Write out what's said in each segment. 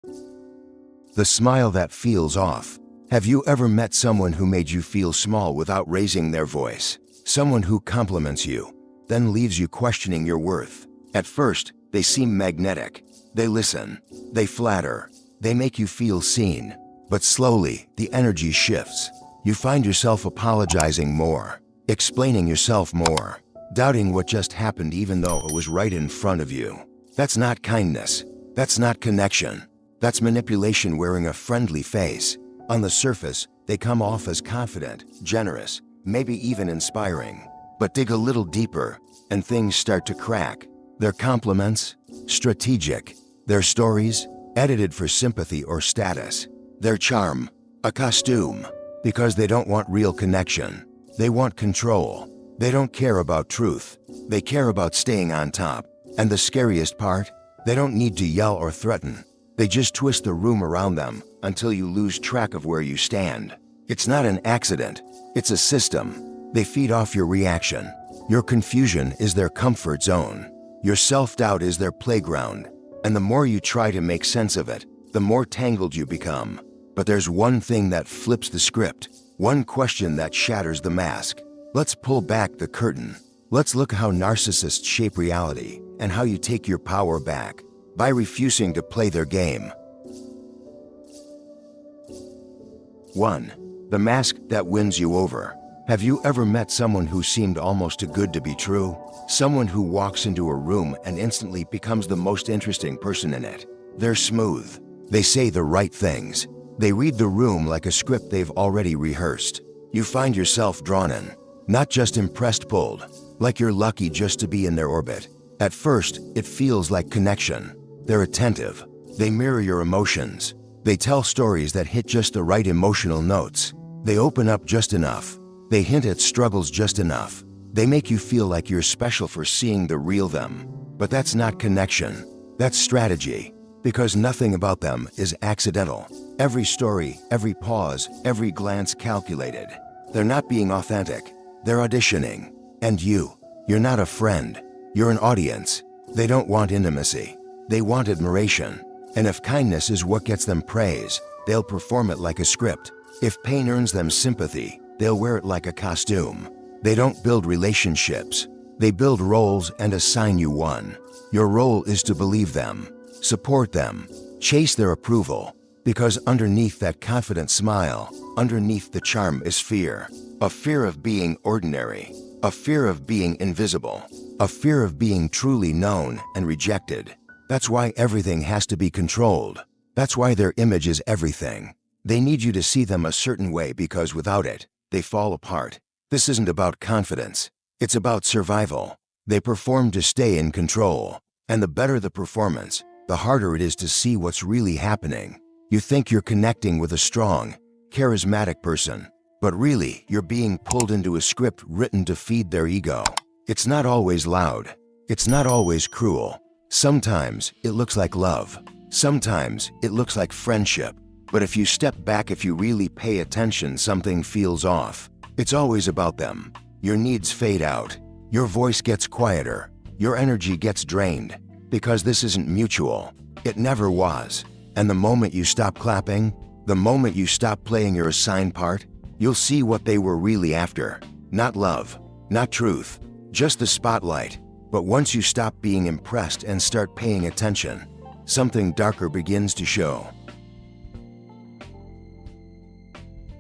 The smile that feels off. Have you ever met someone who made you feel small without raising their voice? Someone who compliments you, then leaves you questioning your worth. At first, they seem magnetic. They listen. They flatter. They make you feel seen. But slowly, the energy shifts. You find yourself apologizing more, explaining yourself more, doubting what just happened even though it was right in front of you. That's not kindness. That's not connection. That's manipulation wearing a friendly face. On the surface, they come off as confident, generous, maybe even inspiring. But dig a little deeper, and things start to crack. Their compliments, strategic. Their stories, edited for sympathy or status. Their charm, a costume. Because they don't want real connection. They want control. They don't care about truth. They care about staying on top. And the scariest part? They don't need to yell or threaten. They just twist the room around them until you lose track of where you stand. It's not an accident. It's a system. They feed off your reaction. Your confusion is their comfort zone. Your self-doubt is their playground. And the more you try to make sense of it, the more tangled you become. But there's one thing that flips the script. One question that shatters the mask. Let's pull back the curtain. Let's look how narcissists shape reality and how you take your power back by refusing to play their game. 1. The mask that wins you over. Have you ever met someone who seemed almost too good to be true? Someone who walks into a room and instantly becomes the most interesting person in it. They're smooth. They say the right things. They read the room like a script they've already rehearsed. You find yourself drawn in, not just impressed, pulled, like you're lucky just to be in their orbit. At first, it feels like connection. They're attentive. They mirror your emotions. They tell stories that hit just the right emotional notes. They open up just enough. They hint at struggles just enough. They make you feel like you're special for seeing the real them. But that's not connection. That's strategy. Because nothing about them is accidental. Every story, every pause, every glance calculated. They're not being authentic. They're auditioning. And you're not a friend. You're an audience. They don't want intimacy. They want admiration. And if kindness is what gets them praise, they'll perform it like a script. If pain earns them sympathy, they'll wear it like a costume. They don't build relationships. They build roles and assign you one. Your role is to believe them, support them, chase their approval. Because underneath that confident smile, underneath the charm is fear. A fear of being ordinary. A fear of being invisible. A fear of being truly known and rejected. That's why everything has to be controlled. That's why their image is everything. They need you to see them a certain way because without it, they fall apart. This isn't about confidence. It's about survival. They perform to stay in control. And the better the performance, the harder it is to see what's really happening. You think you're connecting with a strong, charismatic person, but really you're being pulled into a script written to feed their ego. It's not always loud. It's not always cruel. Sometimes it looks like love. Sometimes it looks like friendship. But if you step back, if you really pay attention, something feels off. It's always about them. Your needs fade out. Your voice gets quieter. Your energy gets drained. Because this isn't mutual. It never was. And the moment you stop clapping, the moment you stop playing your assigned part, you'll see what they were really after. Not love, not truth, just the spotlight. But once you stop being impressed and start paying attention, something darker begins to show.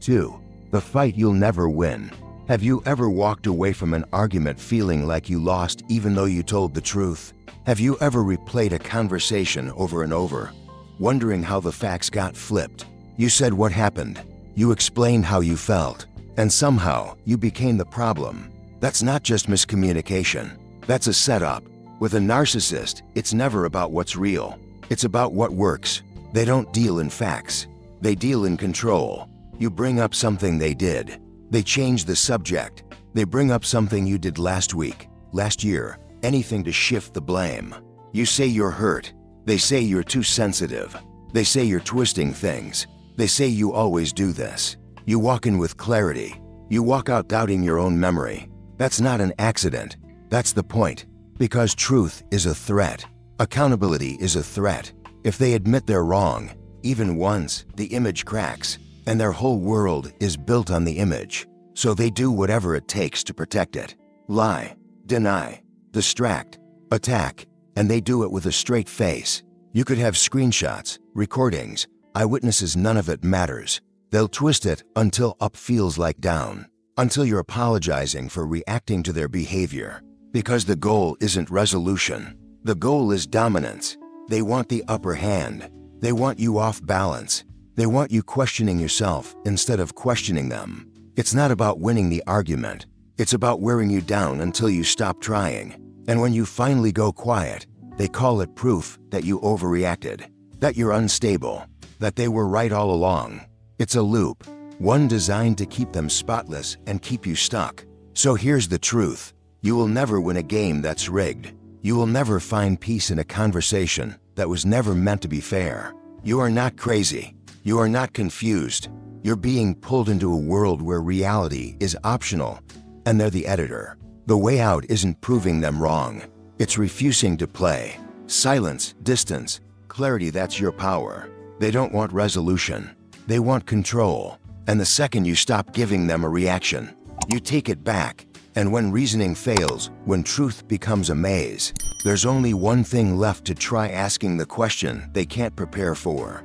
2. The fight you'll never win. Have you ever walked away from an argument feeling like you lost even though you told the truth? Have you ever replayed a conversation over and over, wondering how the facts got flipped? You said what happened. You explained how you felt. And somehow, you became the problem. That's not just miscommunication. That's a setup. With a narcissist, it's never about what's real. It's about what works. They don't deal in facts. They deal in control. You bring up something they did. They change the subject. They bring up something you did last week, last year, anything to shift the blame. You say you're hurt. They say you're too sensitive. They say you're twisting things. They say you always do this. You walk in with clarity. You walk out doubting your own memory. That's not an accident. That's the point. Because truth is a threat. Accountability is a threat. If they admit they're wrong, even once, the image cracks, and their whole world is built on the image. So they do whatever it takes to protect it. Lie, deny, distract, attack, and they do it with a straight face. You could have screenshots, recordings, eyewitnesses, none of it matters. They'll twist it until up feels like down, until you're apologizing for reacting to their behavior. Because the goal isn't resolution. The goal is dominance. They want the upper hand. They want you off balance. They want you questioning yourself instead of questioning them. It's not about winning the argument. It's about wearing you down until you stop trying. And when you finally go quiet, they call it proof that you overreacted, that you're unstable, that they were right all along. It's a loop, one designed to keep them spotless and keep you stuck. So here's the truth. You will never win a game that's rigged. You will never find peace in a conversation that was never meant to be fair. You are not crazy. You are not confused. You're being pulled into a world where reality is optional, and they're the editor. The way out isn't proving them wrong. It's refusing to play. Silence, distance, clarity, that's your power. They don't want resolution. They want control. And the second you stop giving them a reaction, you take it back. And when reasoning fails, when truth becomes a maze, there's only one thing left to try: asking the question they can't prepare for.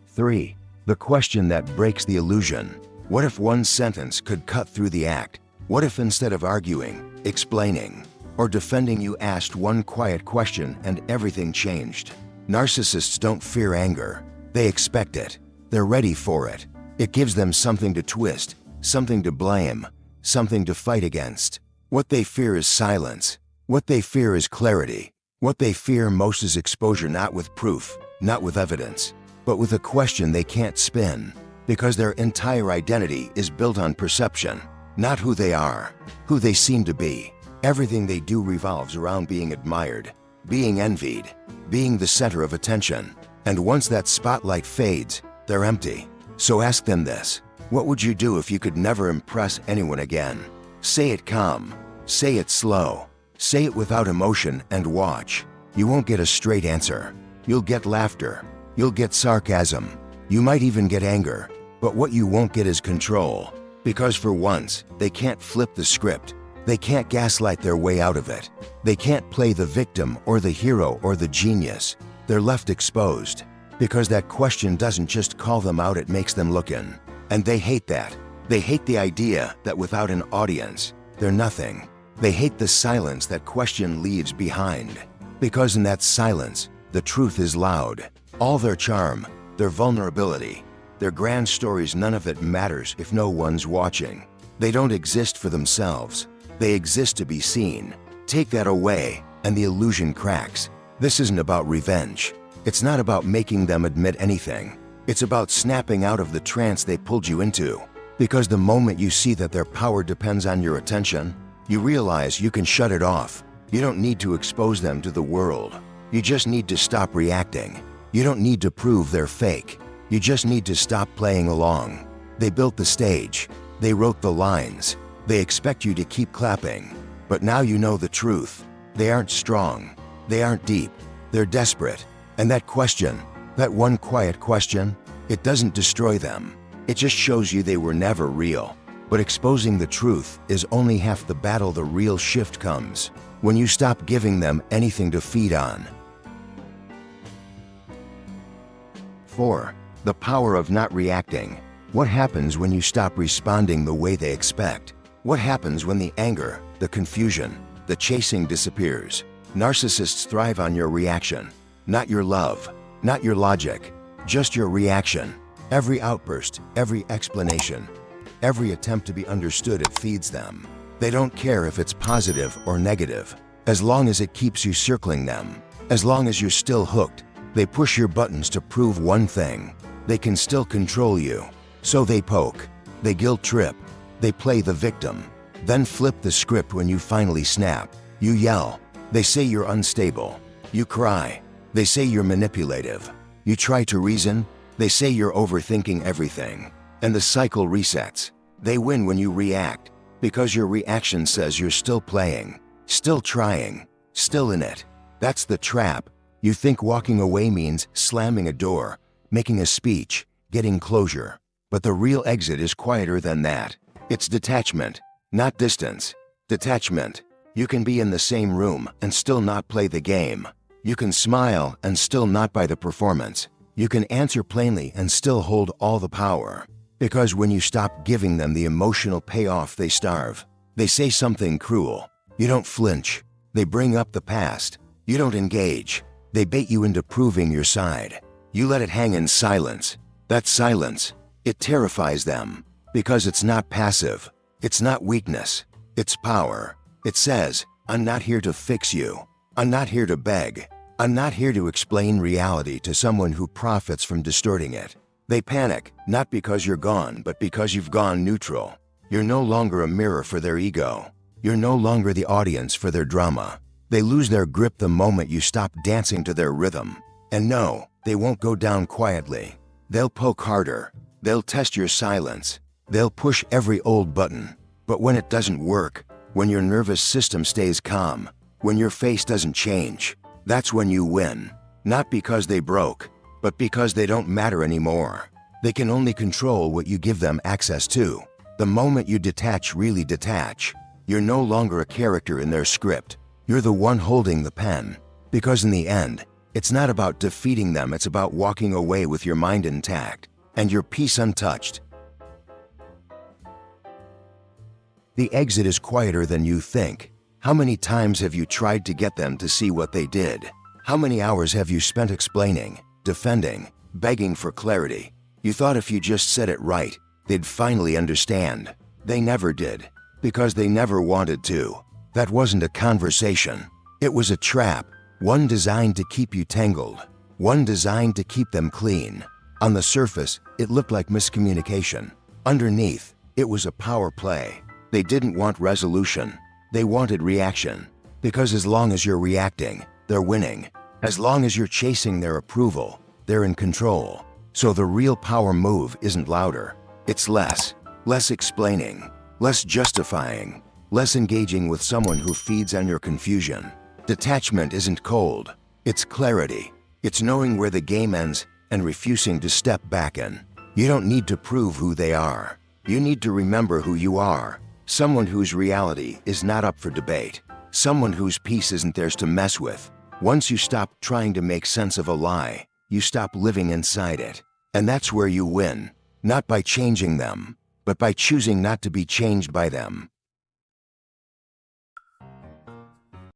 3. The question that breaks the illusion. What if one sentence could cut through the act? What if instead of arguing, explaining, or defending, you asked one quiet question and everything changed? Narcissists don't fear anger. They expect it. They're ready for it. It gives them something to twist, something to blame, something to fight against. What they fear is silence. What they fear is clarity. What they fear most is exposure, not with proof, not with evidence, but with a question they can't spin. Because their entire identity is built on perception, not who they are, who they seem to be. Everything they do revolves around being admired, being envied, being the center of attention. And once that spotlight fades, they're empty. So ask them this: what would you do if you could never impress anyone again? Say it calm. Say it slow. Say it without emotion and watch. You won't get a straight answer. You'll get laughter. You'll get sarcasm. You might even get anger. But what you won't get is control. Because for once, they can't flip the script. They can't gaslight their way out of it. They can't play the victim or the hero or the genius. They're left exposed. Because that question doesn't just call them out, it makes them look in. And they hate that. They hate the idea that without an audience, they're nothing. They hate the silence that question leaves behind. Because in that silence, the truth is loud. All their charm, their vulnerability, their grand stories, none of it matters if no one's watching. They don't exist for themselves. They exist to be seen. Take that away, and the illusion cracks. This isn't about revenge. It's not about making them admit anything. It's about snapping out of the trance they pulled you into. Because the moment you see that their power depends on your attention, you realize you can shut it off. You don't need to expose them to the world. You just need to stop reacting. You don't need to prove they're fake. You just need to stop playing along. They built the stage. They wrote the lines. They expect you to keep clapping. But now you know the truth. They aren't strong. They aren't deep. They're desperate. And that question, that one quiet question, it doesn't destroy them. It just shows you they were never real. But exposing the truth is only half the battle. The real shift comes when you stop giving them anything to feed on. 4. The power of not reacting. What happens when you stop responding the way they expect? What happens when the anger, the confusion, the chasing disappears? Narcissists thrive on your reaction, not your love, not your logic, just your reaction. Every outburst, every explanation, every attempt to be understood, it feeds them. They don't care if it's positive or negative, as long as it keeps you circling them. As long as you're still hooked, they push your buttons to prove one thing: they can still control you. So they poke, they guilt trip, they play the victim, then flip the script when you finally snap. You yell, they say you're unstable. You cry, they say you're manipulative. You try to reason, they say you're overthinking everything. And the cycle resets. They win when you react, because your reaction says you're still playing, still trying, still in it. That's the trap. You think walking away means slamming a door, making a speech, getting closure. But the real exit is quieter than that. It's detachment, not distance. Detachment. You can be in the same room and still not play the game. You can smile and still not buy the performance. You can answer plainly and still hold all the power. Because when you stop giving them the emotional payoff, they starve. They say something cruel. You don't flinch. They bring up the past. You don't engage. They bait you into proving your side. You let it hang in silence. That silence, it terrifies them. Because it's not passive. It's not weakness. It's power. It says, I'm not here to fix you. I'm not here to beg. I'm not here to explain reality to someone who profits from distorting it. They panic, not because you're gone, but because you've gone neutral. You're no longer a mirror for their ego. You're no longer the audience for their drama. They lose their grip the moment you stop dancing to their rhythm. And no, they won't go down quietly. They'll poke harder. They'll test your silence. They'll push every old button. But when it doesn't work, when your nervous system stays calm, when your face doesn't change, that's when you win. Not because they broke, but because they don't matter anymore. They can only control what you give them access to. The moment you detach, really detach, you're no longer a character in their script. You're the one holding the pen. Because in the end, it's not about defeating them, it's about walking away with your mind intact and your peace untouched. The exit is quieter than you think. How many times have you tried to get them to see what they did? How many hours have you spent explaining, defending, begging for clarity? You thought if you just said it right, they'd finally understand. They never did, because they never wanted to. That wasn't a conversation. It was a trap, one designed to keep you tangled, one designed to keep them clean. On the surface, it looked like miscommunication. Underneath, it was a power play. They didn't want resolution. They wanted reaction. Because as long as you're reacting, they're winning. As long as you're chasing their approval, they're in control. So the real power move isn't louder. It's less explaining, less justifying, less engaging with someone who feeds on your confusion. Detachment isn't cold. It's clarity. It's knowing where the game ends and refusing to step back in. You don't need to prove who they are. You need to remember who you are. Someone whose reality is not up for debate. Someone whose peace isn't theirs to mess with. Once you stop trying to make sense of a lie, you stop living inside it. And that's where you win. Not by changing them, but by choosing not to be changed by them.